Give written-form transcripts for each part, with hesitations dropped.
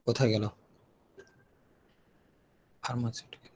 কোথায় গেল pharmaceutical?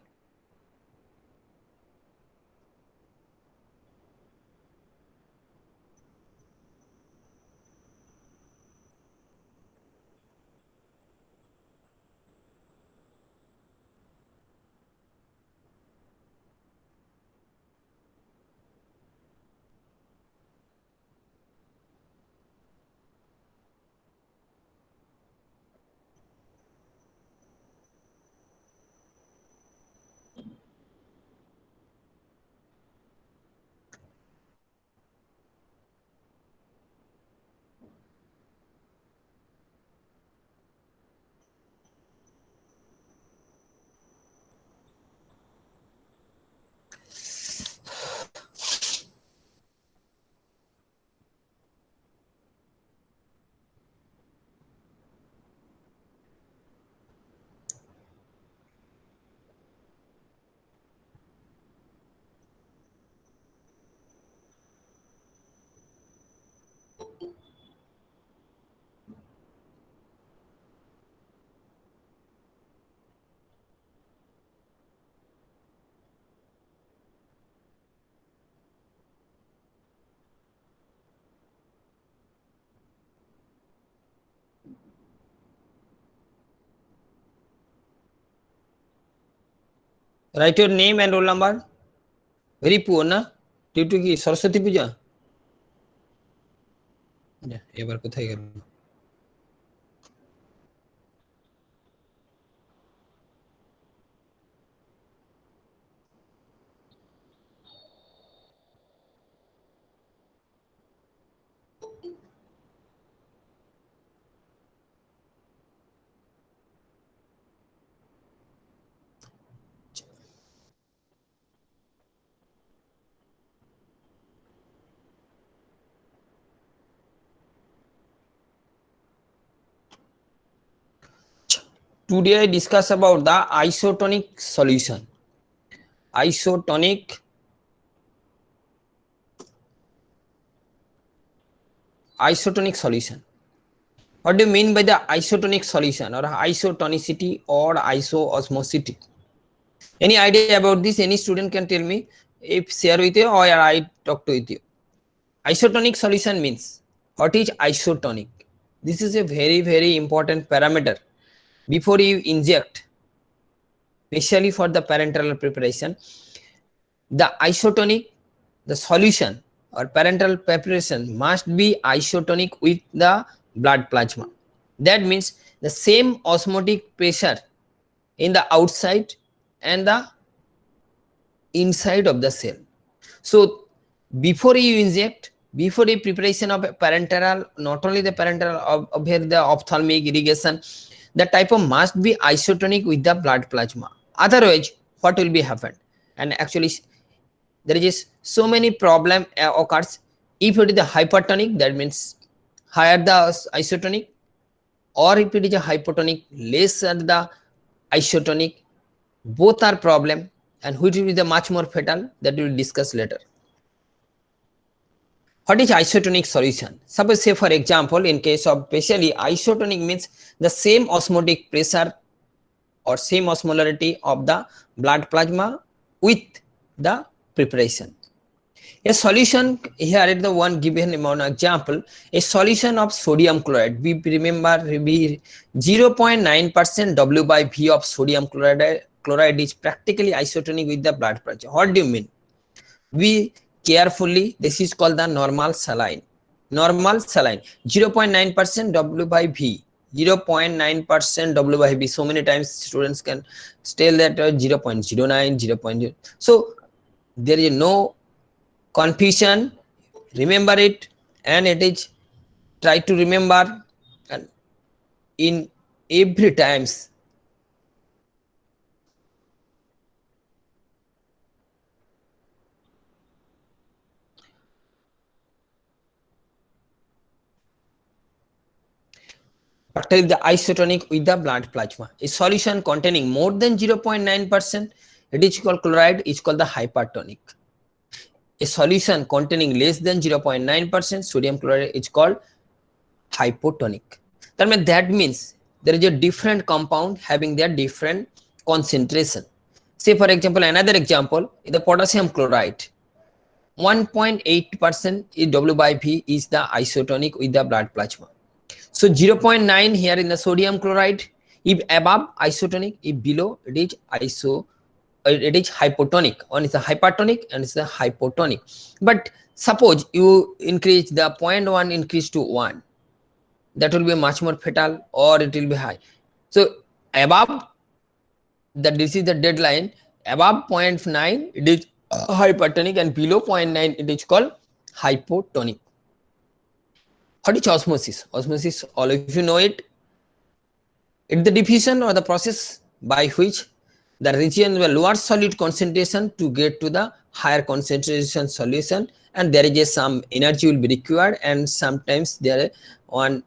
Write your name and roll number. Very poor না, টিউটু কি সরস্বতী পূজা? এবার কোথায় গেল? Today I discuss about the isotonic solution. Isotonic solution. What do you mean by the isotonic solution or isotonicity or isoosmosity? Any idea about this? Any student can tell me, if share with you or I talk to with you. Isotonic solution means, what is isotonic? This is a very important parameter before you inject, especially for the parenteral preparation. The isotonic, the solution or parenteral preparation must be isotonic with the blood plasma. That means the same osmotic pressure in the outside and the inside of the cell. So before you inject, before the preparation of parenteral, not only the parenteral of the ophthalmic irrigation, the type of must be isotonic with the blood plasma. Otherwise, what will be happen? And actually, there is so many problem occurs. If it is a hypertonic, that means higher the isotonic, or if it is a hypotonic, lesser the isotonic. Both are problem, and which will be the much more fatal, that we will discuss later. What is isotonic solution? Suppose, say for example, in case of especially isotonic means the same osmotic pressure or same osmolarity of the blood plasma with the preparation. A solution, here is the one given one example, a solution of sodium chloride. We remember 0.9% W by V of sodium chloride is practically isotonic with the blood pressure. What do you mean? We carefully, this is called the normal saline. 0.9% W by V. 0.9% W by V. So many times students can tell that 0.09, 0.0. So there is no confusion. Remember it, and it is try to remember, and in every times particularly the isotonic with the blood plasma. A solution containing more than 0.9%, it is called chloride, is called the hypertonic. A solution containing less than 0.9% sodium chloride is called hypotonic. That means there is a different compound having their different concentration. Say for example, another example is the potassium chloride. 1.8% is W by V is the isotonic with the blood plasma. So 0.9 here in the sodium chloride, if above isotonic, if below it is hypotonic. One is the hypertonic and it's the hypotonic. But suppose you increase the 0.1 increase to 1, that will be much more fatal or it will be high. So above this is the deadline, above 0.9 it is hypertonic and below 0.9 it is called hypotonic. What is osmosis? Osmosis, all of you know it. It's the diffusion or the process by which the region will lower solid concentration to get to the higher concentration solution, and there is some energy will be required, and sometimes there one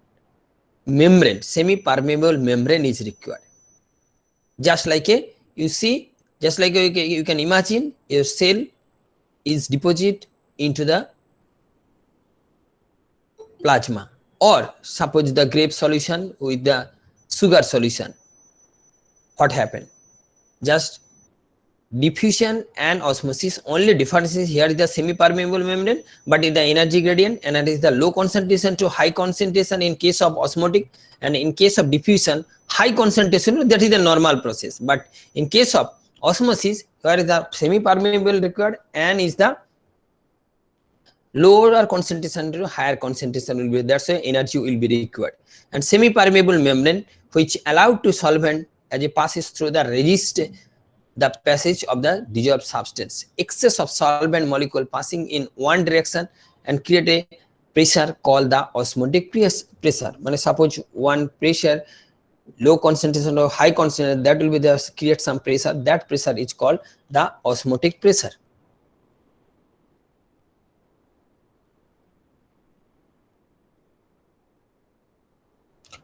membrane, semi-permeable membrane is required. Just like you see, just like you can imagine your cell is deposited into the plasma, or suppose the grape solution with the sugar solution. What happened? Just diffusion and osmosis. Only difference is here is the semi-permeable membrane, but in the energy gradient, and it is the low concentration to high concentration in case of osmotic, and in case of diffusion, high concentration, that is the normal process. But in case of osmosis, where is the semi-permeable required and is the lower concentration to higher concentration will be, that's why energy will be required. And semi-permeable membrane which allowed to solvent as it passes through the resist the passage of the dissolved substance. Excess of solvent molecule passing in one direction and create a pressure called the osmotic pressure. Suppose one pressure, low concentration or high concentration, that will be the create some pressure. That pressure is called the osmotic pressure.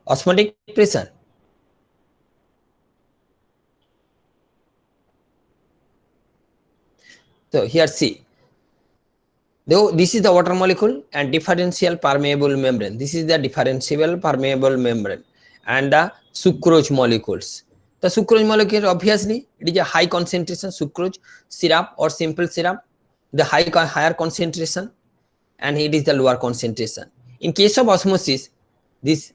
Osmotic pressure. So here see, though this is the water molecule and differential permeable membrane. This is the differential permeable membrane and the sucrose molecules. The sucrose molecule, obviously it is a high concentration sucrose syrup or simple syrup, the higher concentration, and it is the lower concentration. In case of osmosis, this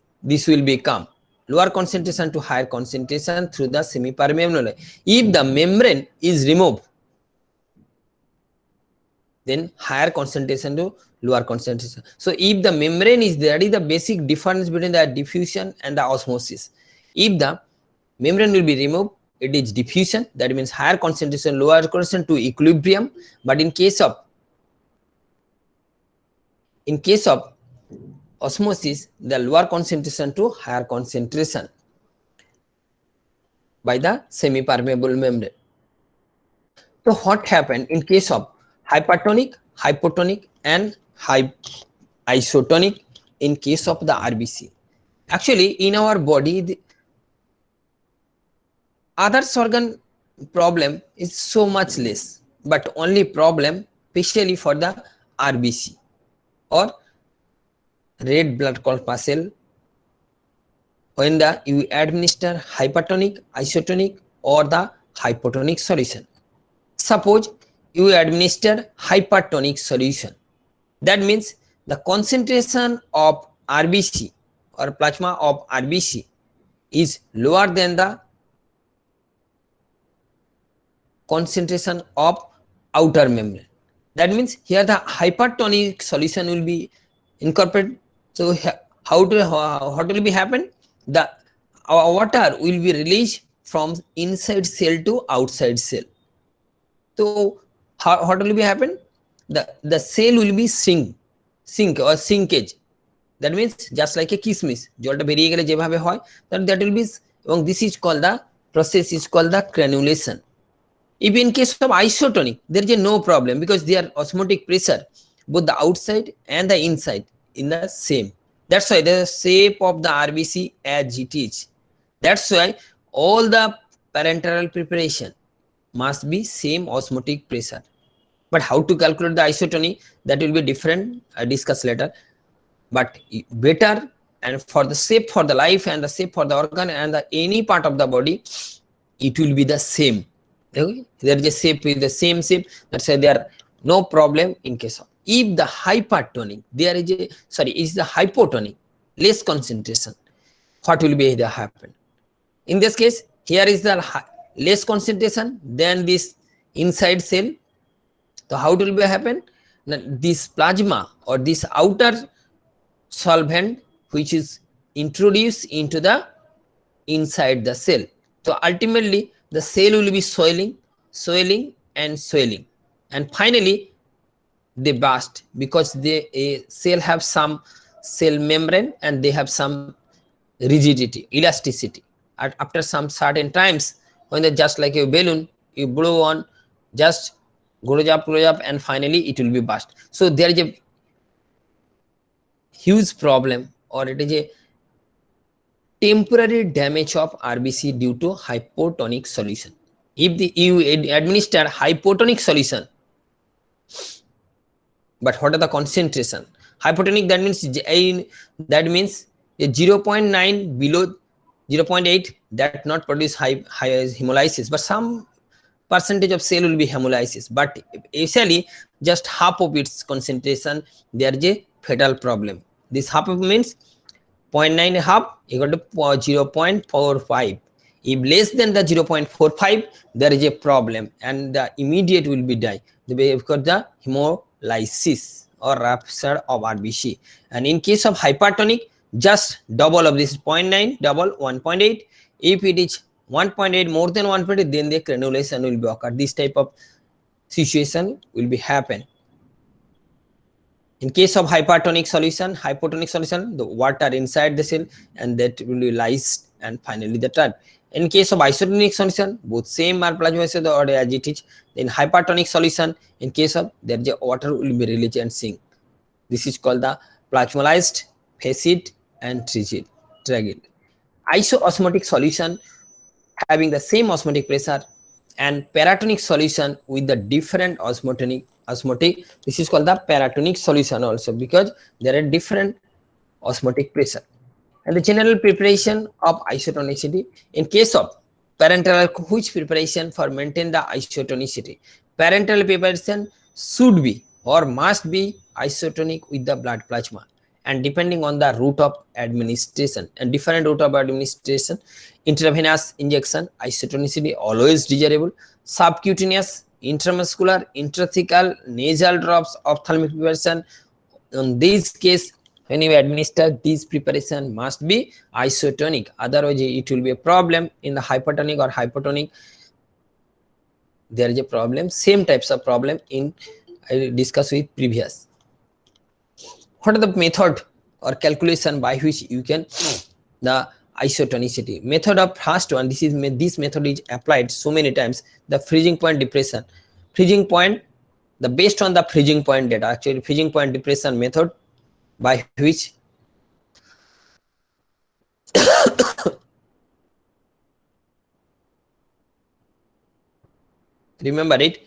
will become lower concentration to higher concentration through the semi-permeable. If the membrane is removed, then higher concentration to lower concentration. So if the membrane is there, is the basic difference between the diffusion and the osmosis. If the membrane will be removed, it is diffusion, that means higher concentration, lower concentration to equilibrium. But in case of osmosis, the lower concentration to higher concentration by the semi-permeable membrane. So what happened in case of hypertonic, hypotonic and isotonic in case of the RBC? Actually, in our body, the other organ problem is so much less, but only problem especially for the RBC or red blood corpuscle, when you administer hypertonic, isotonic or the hypotonic solution. Suppose you administer hypertonic solution, that means the concentration of RBC or plasma of RBC is lower than the concentration of outer membrane. That means here the hypertonic solution will be incorporated. So what will be happen? The water will be released from inside cell to outside cell. So what will be happen? The cell will be sink or sinkage. That means just like a kismis, জলটা বেরিয়ে গেলে যেভাবে হয়, that will be, এবং this is called the process is called the granulation. If in case of isotonic, there is no problem because their osmotic pressure, both the outside and the inside, in the same. That's why the shape of the RBC as it is. That's why all the parenteral preparation must be same osmotic pressure. But how to calculate the isotonic, that will be different, I discuss later. But better and for the shape for the life and the shape for the organ and the any part of the body, it will be the same. Okay? There is a shape with the same shape. That's why there are no problem in case of. If the hypertonic, there is a is the hypotonic, less concentration, what will be the happen? In this case, here is the less concentration than this inside cell. So how it will be happen? Now, this plasma or this outer solvent which is introduced into the inside the cell. So ultimately the cell will be swelling, swelling and swelling, and finally they burst because they a cell have some cell membrane and they have some rigidity, elasticity. After some certain times, when they just like a balloon, you blow on, just grows up, and finally it will be burst. So there is a huge problem, or it is a temporary damage of RBC due to hypotonic solution. If you administer hypotonic solution, but what are the concentration? Hypotonic, that means a 0.9 below 0.8 that not produce high hemolysis, but some percentage of cell will be hemolysis, but essentially just half of its concentration, there is a fatal problem. This half of means 0.9 half equal to 0.45. If less than the 0.45, there is a problem and the immediate will be die because the hemolysis or rupture of RBC. And in case of hypertonic, just double of this 0.9, double 1.8. If it is 1.8 more than 1.8, then the granulation will be occur. This type of situation will be happen. In case of hypertonic solution, hypotonic solution, the water inside the cell and that will be lysed and finally the type. In case of isotonic solution, both same are plasma or as it is. In hypertonic solution, in case of there is a water will be released and sink. This is called the plasmolysed, facet and trigid. Isoosmotic solution having the same osmotic pressure and paratonic solution with the different osmotic. This is called the paratonic solution also because there are different osmotic pressure. And the general preparation of isotonicity in case of parenteral, which preparation for maintain the isotonicity? Parenteral preparation should be or must be isotonic with the blood plasma, and depending on the route of administration and different route of administration, intravenous injection isotonicity always desirable, subcutaneous, intramuscular, intrathecal, nasal drops, ophthalmic preparation. In this case, when you administer this preparation must be isotonic, otherwise it will be a problem. In the hypertonic or hypotonic, there is a problem, same types of problem in I discussed with previous. What are the method or calculation by which you can the isotonicity? Method of first one, this method is applied so many times, the freezing point depression. Freezing point, the based on the freezing point data, actually freezing point depression method by which remember it,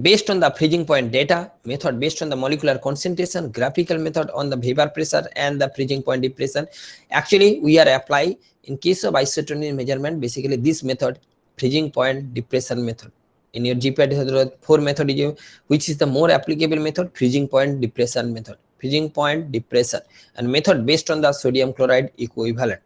based on the freezing point data method, based on the molecular concentration, graphical method on the vapor pressure and the freezing point depression. Actually we are applying in case of isotonic measurement basically this method, freezing point depression method. In your GPI 4 method is which is the more applicable method, freezing point depression method, freezing point depression, and method based on the sodium chloride equivalent.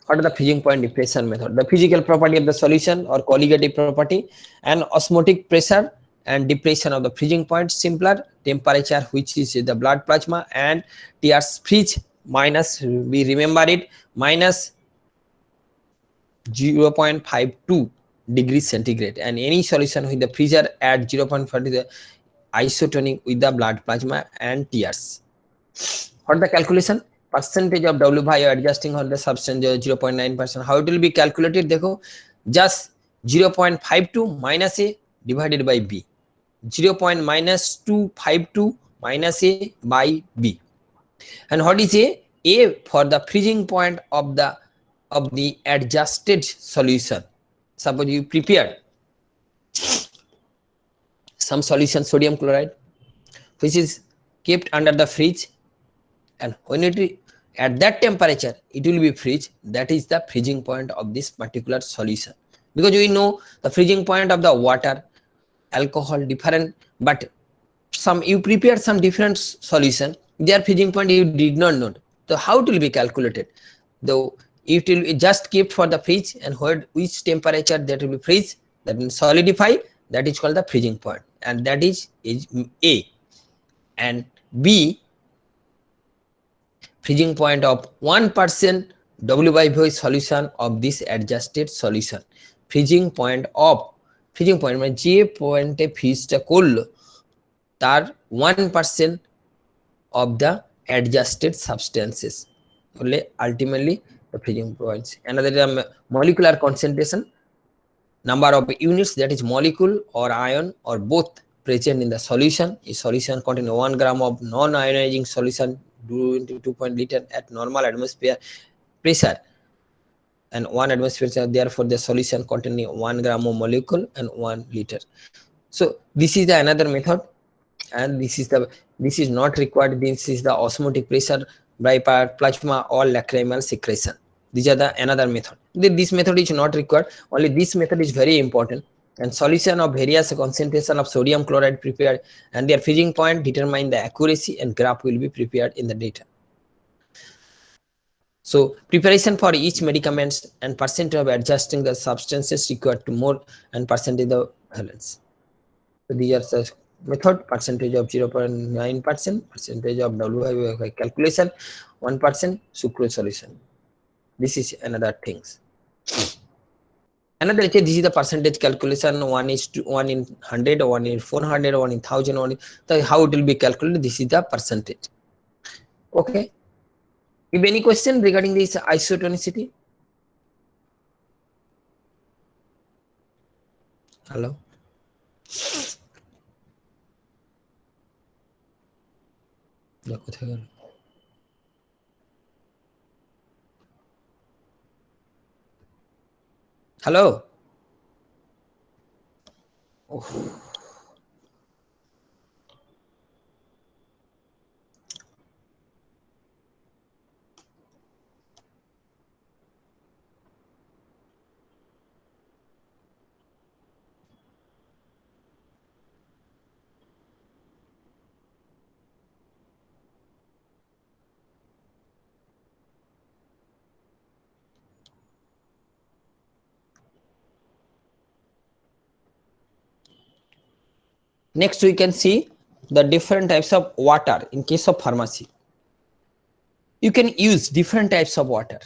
What are the freezing point depression method? The physical property of the solution or colligative property and osmotic pressure and depression of the freezing point, simpler temperature which is the blood plasma and tears freeze minus, we remember it, minus 0.52 degrees centigrade, and any solution with the freezer at 0.40 the isotonic with the blood plasma and tears. What the calculation? Percentage of W by adjusting on the substance 0.9%. How it will be calculated? Dekho, just 0.52 minus A divided by B. 0.252 minus A by B. And what is A? A for the freezing point of the adjusted solution. Suppose you prepared some solution sodium chloride which is kept under the fridge, and when it At that temperature, it will be freeze. That is the freezing point of this particular solution. Because we know the freezing point of the water, alcohol different, but some you prepared some different solution, their freezing point you did not know. So how it will be calculated? Though it will be just kept for the freeze, and which temperature that will be freeze, that means solidify, that is called the freezing point, and that is A. And B, freezing point of 1% W by V solution of this adjusted solution. freezing point মানে যে পয়েন্টে ফ্রিজটা করলো তার 1% of the adjusted substances only ultimately the freezing points. Another molecular concentration, number of units, that is molecule or ion or both present in the solution. A solution containing 1 gram of non-ionizing solution 2 liter at normal atmosphere pressure and 1 atmosphere pressure. Therefore the solution containing 1 gram of molecule and 1 liter. So this is the another method, and this is not required. This is the osmotic pressure by plasma or lacrimal secretion. These are the another method. This method is not required, only this method is very important. And solution of various concentration of sodium chloride prepared, and their freezing point determine the accuracy, and graph will be prepared in the data. So preparation for each medicaments and percentage of adjusting the substances required to more, and percentage of valence. So these are the method: percentage of 0.9%, percentage of WI calculation, 1% sucrose solution. This is another things. Another, this is the percentage calculation: 1 is to 1 in 100, 1 in 400, 1 in 1000, 1 in, so how it will be calculated? This is the percentage. Okay. If any question regarding this isotonicity? Hello. Hello. Oh. Next, we can see the different types of water in case of pharmacy. You can use different types of water.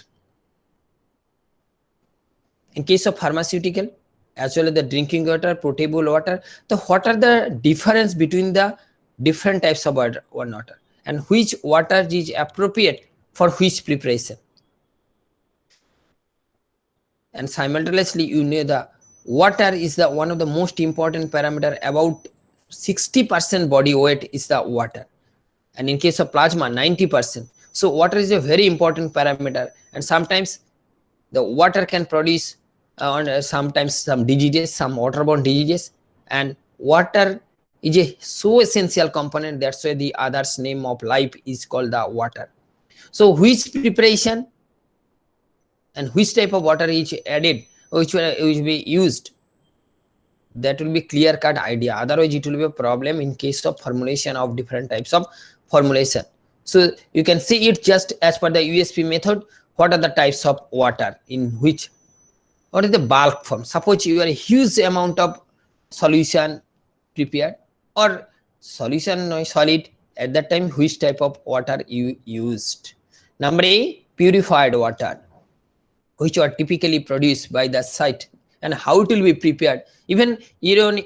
In case of pharmaceutical, as well as the drinking water, potable water, so what are the difference between the different types of water, and which water is appropriate for which preparation? And simultaneously, you know the water is the one of the most important parameter. About 60% body weight is the water, and in case of plasma 90%. So water is a very important parameter, and sometimes the water can produce sometimes some diseases, some waterborne diseases, and water is a so essential component. That's why the other's name of life is called the water. So which preparation and which type of water is added, which will be used, that will be clear cut idea. Otherwise it will be a problem in case of formulation of different types of formulation. So you can see it just as per the USP method. What are the types of water in which, what is the bulk form? Suppose you are a huge amount of solution prepared, or solution solid, at that time which type of water you used? Number A, purified water, which are typically produced by the site, and how it will be prepared. Even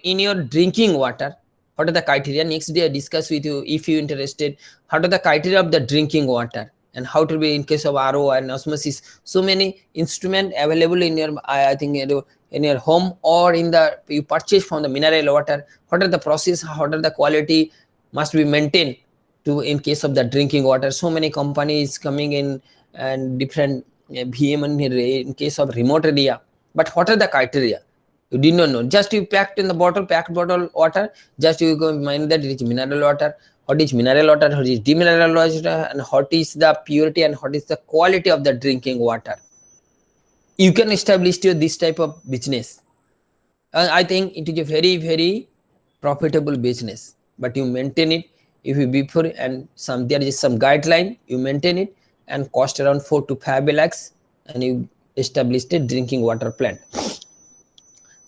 in your drinking water, what are the criteria? Next day I discuss with you, if you interested, what are the criteria of the drinking water, and how to be in case of RO and osmosis. So many instrument available in your, I think in your home, or in the you purchase from the mineral water. What are the process, what are the quality must be maintained to in case of the drinking water. So many companies coming in and different VM in case of remote area. But what are the criteria? You did not know. Just you packed in the bottle, packed bottle water, just you go mind that it is mineral water. what is mineral water, what is demineral water, and what is the purity and what is the quality of the drinking water. You can establish this type of business. I think it is a very, very profitable business, but you maintain it. If you before and some there is some guideline, you maintain it and cost around 4 to 5 lakhs, and you established a drinking water plant.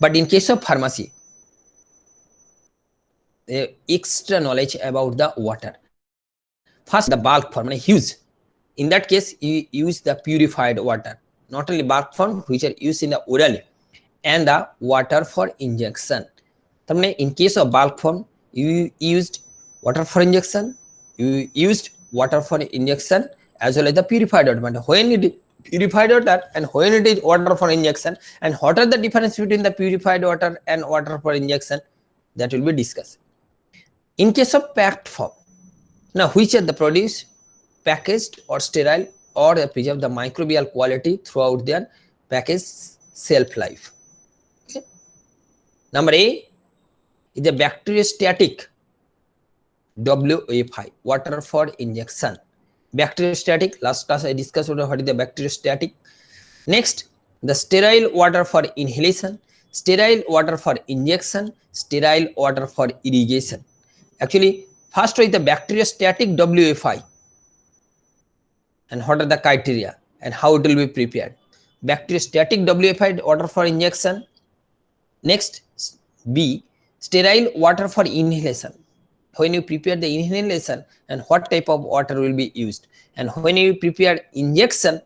But in case of pharmacy, extra knowledge about the water. First, the bulk form, huge. In that case, you use the purified water, not only bulk form, which are used in the orally, and the water for injection. In case of bulk form, you used water for injection, as well as the purified water. But when it is purified water and when it is water for injection, and what are the difference between the purified water and water for injection, that will be discussed. In case of packed form, now which are the produce, packaged or sterile, or preserve the microbial quality throughout their package shelf life. Okay. Number A is the bacteriostatic, WFI, water for injection. Bacteriostatic, last class I discussed what is the bacteriostatic. Next, the sterile water for inhalation, sterile water for injection, sterile water for irrigation. Actually, first is the bacteriostatic WFI, and what are the criteria and how it will be prepared. Bacteriostatic WFI, water for injection. Next, B, sterile water for inhalation. When you prepare the inhalation, and what type of water will be used, and when you prepare injection,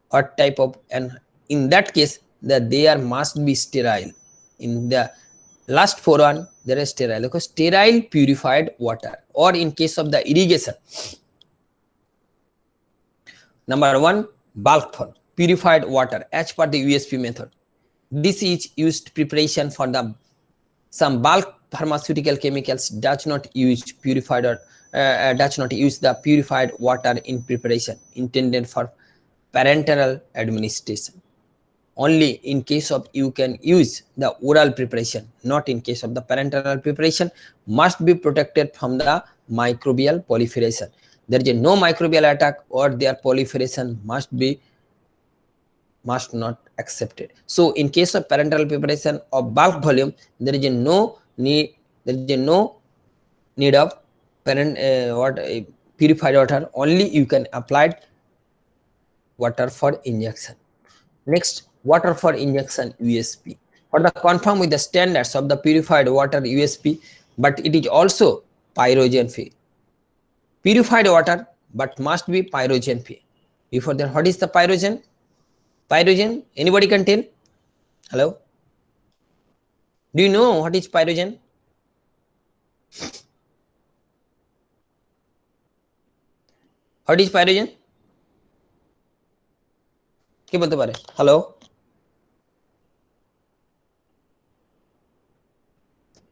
what type of, and in that case that they must be sterile. In the last 4 there is sterile, because sterile purified water, or in case of the irrigation. Number 1, bulk form, purified water as per the USP method. This is used preparation for the some bulk pharmaceutical chemicals does not use purified or does not use the purified water in preparation intended for parenteral administration. Only in case of you can use the oral preparation, not in case of the parenteral preparation, must be protected from the microbial proliferation. There is no microbial attack, or their proliferation must not accepted. So in case of parenteral preparation of bulk volume, there is no need of purified water. Only you can apply water for injection. Next, water for injection USP, or the conform with the standards of the purified water USP, but it is also pyrogen free. Purified water, but must be pyrogen free. Before that, what is the pyrogen? Pyrogen, anybody can tell? Hello? Do you know what is pyrogen? What is pyrogen? কি বলতে পারে? Hello,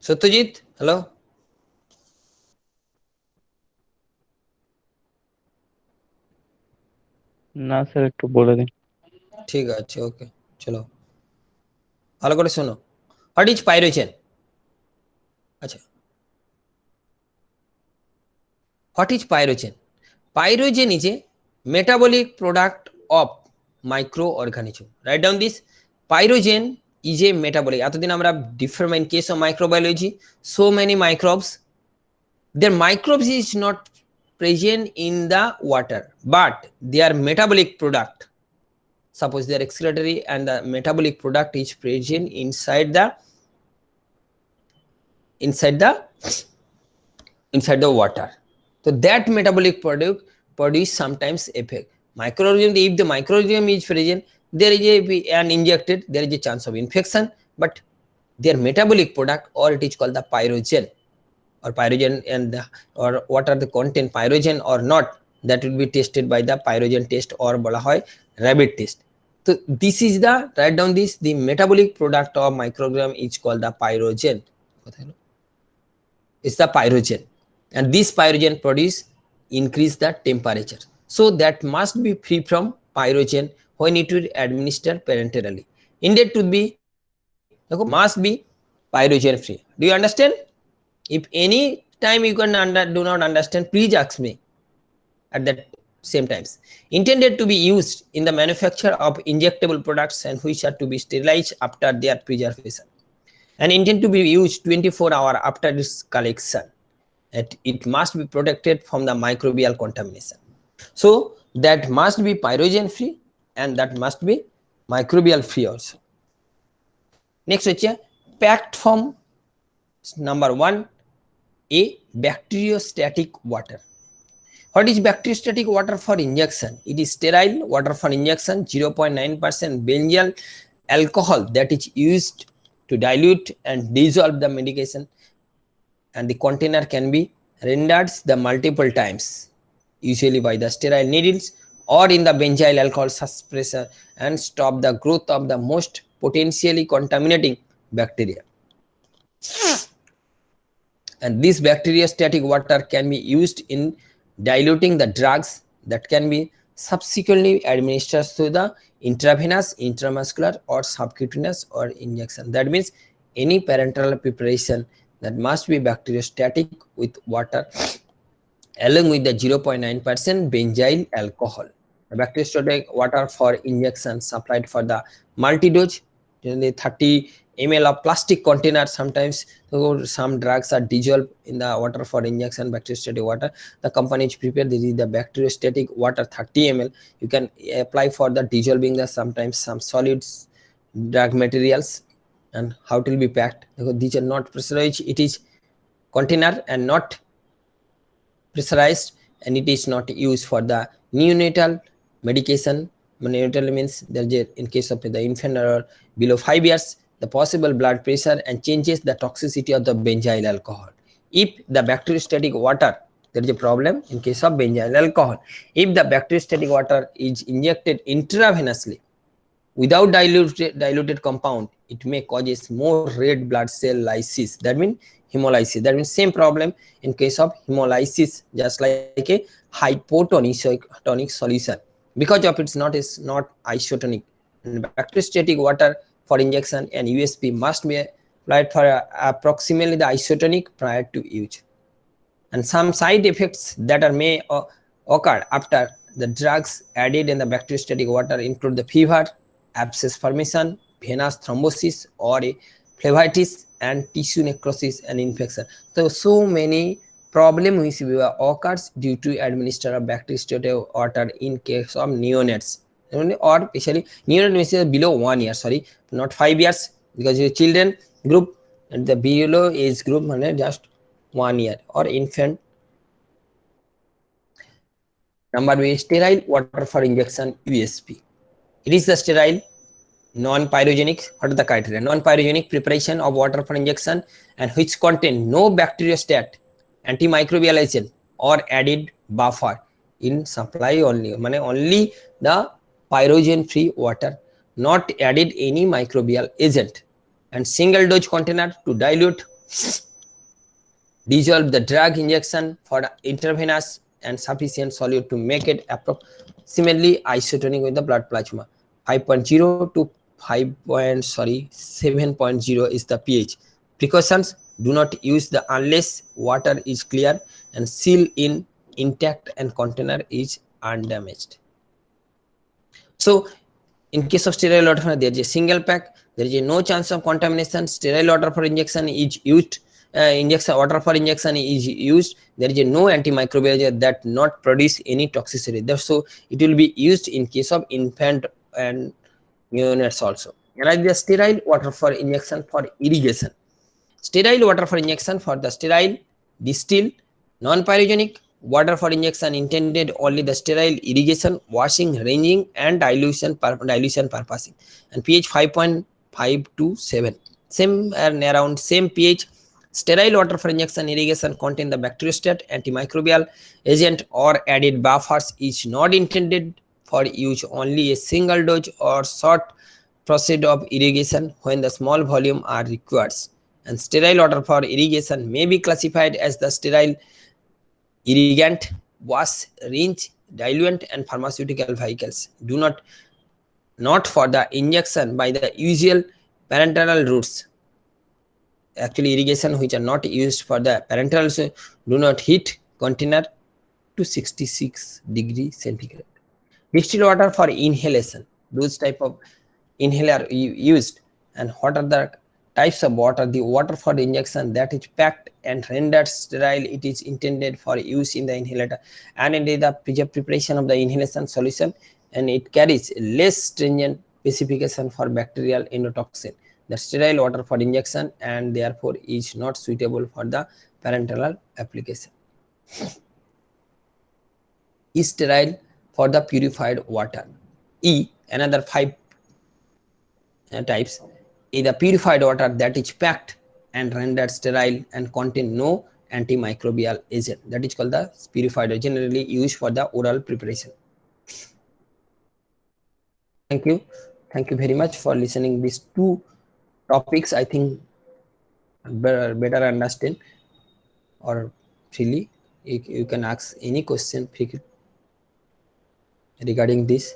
Satyajit, hello. না sir, একটু বলে দিন। ঠিক আছে, ওকে, চলো ভালো করে শোনো। What is pyrogen? আচ্ছা, what is pyrogen? Pyrogen is a metabolic product of microorganism. Write down this. Pyrogen is a metabolic. এতদিন আমরা different in case of microbiology, so many microbes. Their microbes is not present in the water, but they are metabolic product. Suppose they are excretory and the metabolic product is present inside the water. So that metabolic product produce sometimes effect. Microorganism, if the microorganism is present, there is an injected, there is a chance of infection, but their metabolic product, or it is called the pyrogen, or pyrogen, and or what are the content pyrogen or not, that will be tested by the pyrogen test, or bola hoy rabbit test. So this is the, write down this, the metabolic product of microorganism is called the pyrogen. It's the pyrogen, and this pyrogen produce increase the temperature, so that must be free from pyrogen when it will administer parenterally. Indeed to be must be pyrogen free. Do you understand? If any time you can do not understand, please ask me at that same times. Intended to be used in the manufacture of injectable products and which are to be sterilized after their preservation, and intended to be used 24 hours after its collection. It must be protected from the microbial contamination. So that must be pyrogen free and that must be microbial free also. Next হচ্ছে packed form. Number 1, a bacteriostatic water. What is bacteriostatic water for injection? It is sterile water for injection, 0.9% benzyl alcohol that is used to dilute and dissolve the medication, and the container can be rendered the multiple times, usually by the sterile needles or in the benzyl alcohol suppressor, and stop the growth of the most potentially contaminating bacteria. And this bacteriostatic water can be used in diluting the drugs that can be subsequently administered through the intravenous, intramuscular or subcutaneous or injection. That means any parenteral preparation that must be bacteriostatic with water along with the 0.9% benzyl alcohol. The bacteriostatic water for injection supplied for the multi-dose, the 30 ml of plastic container. Sometimes some drugs are dissolved in the water for injection, bacteriostatic water. The company is prepared, this is the bacteriostatic water 30 ml. You can apply for the dissolving the sometimes some solids drug materials. And how it will be packed, because these are not pressurized, it is container and not pressurized, and it is not used for the neonatal medication. Neonatal means there is in case of the infant or below 5 years, the possible blood pressure and changes the toxicity of the benzyl alcohol. If the bacteriostatic water, there is a problem in case of benzyl alcohol. If the bacteriostatic water is injected intravenously without diluted compound, it may causes more red blood cell lysis. That means hemolysis. That means same problem in case of hemolysis, just like a hypotonic solution, because of it's not isotonic. And bacteriostatic water for injection and USP must be applied for approximately the isotonic prior to use. And some side effects that are may occur after the drugs added in the bacteriostatic water include the fever, abscess formation, venous thrombosis or a phlebitis, and tissue necrosis and infection. So many problem which occurs due to administration of bacteriostatic water in case of neonates, or especially neonate means below 1 year, sorry, not 5 years, because your children group and the below age group just 1 year, or infant. Number one, sterile water for injection USP. It is the sterile, non-pyrogenic. What are the criteria? Non-pyrogenic preparation of water for injection and which contain no bacteriostat, antimicrobial agent or added buffer in supply only. Mane only the pyrogen free water, not added any microbial agent, and single dose container to dilute, dissolve the drug injection for intravenous, and sufficient solute to make it approximately isotonic with the blood plasma. 5.0 to 7.0 is the pH. Precautions: do not use the unless water is clear and seal in intact and container is undamaged. So in case of sterile water, there is a single pack, there is no chance of contamination. Sterile water for injection is used. Water for injection is used. There is no antimicrobial agent that not produce any toxicity. So it will be used in case of infant and neonates also. And the sterile water for injection for irrigation. Sterile water for injection for the sterile, distilled, non-pyrogenic water for injection intended only the sterile irrigation, washing, rinsing, and dilution purposing. And pH 5.5 to 7. Same and around same pH. Sterile water for injection irrigation contain the bacteriostat, antimicrobial agent or added buffers is not intended for use only a single dose or short procedure of irrigation when the small volume are required. And sterile water for irrigation may be classified as the sterile irrigant, wash, rinse, diluent, and pharmaceutical vehicles. Do not for the injection by the usual parenteral routes. actually irrigation which are not used for the parenteral do not heat container to 66 degree centigrade. Distilled water for inhalation, those type of inhaler used. And what are the types of water? The water for the injection that is packed and rendered sterile, it is intended for use in the inhalator, and it is the preparation of the inhalation solution, and it carries less stringent specification for bacterial endotoxin. The sterile water for injection and therefore is not suitable for the parenteral application. Is sterile for the purified water. Another 5 types is the purified water that is packed and rendered sterile and contain no antimicrobial agent, that is called the purified, generally used for the oral preparation. Thank you very much for listening these two topics. I think better understand, or freely you can ask any question regarding this.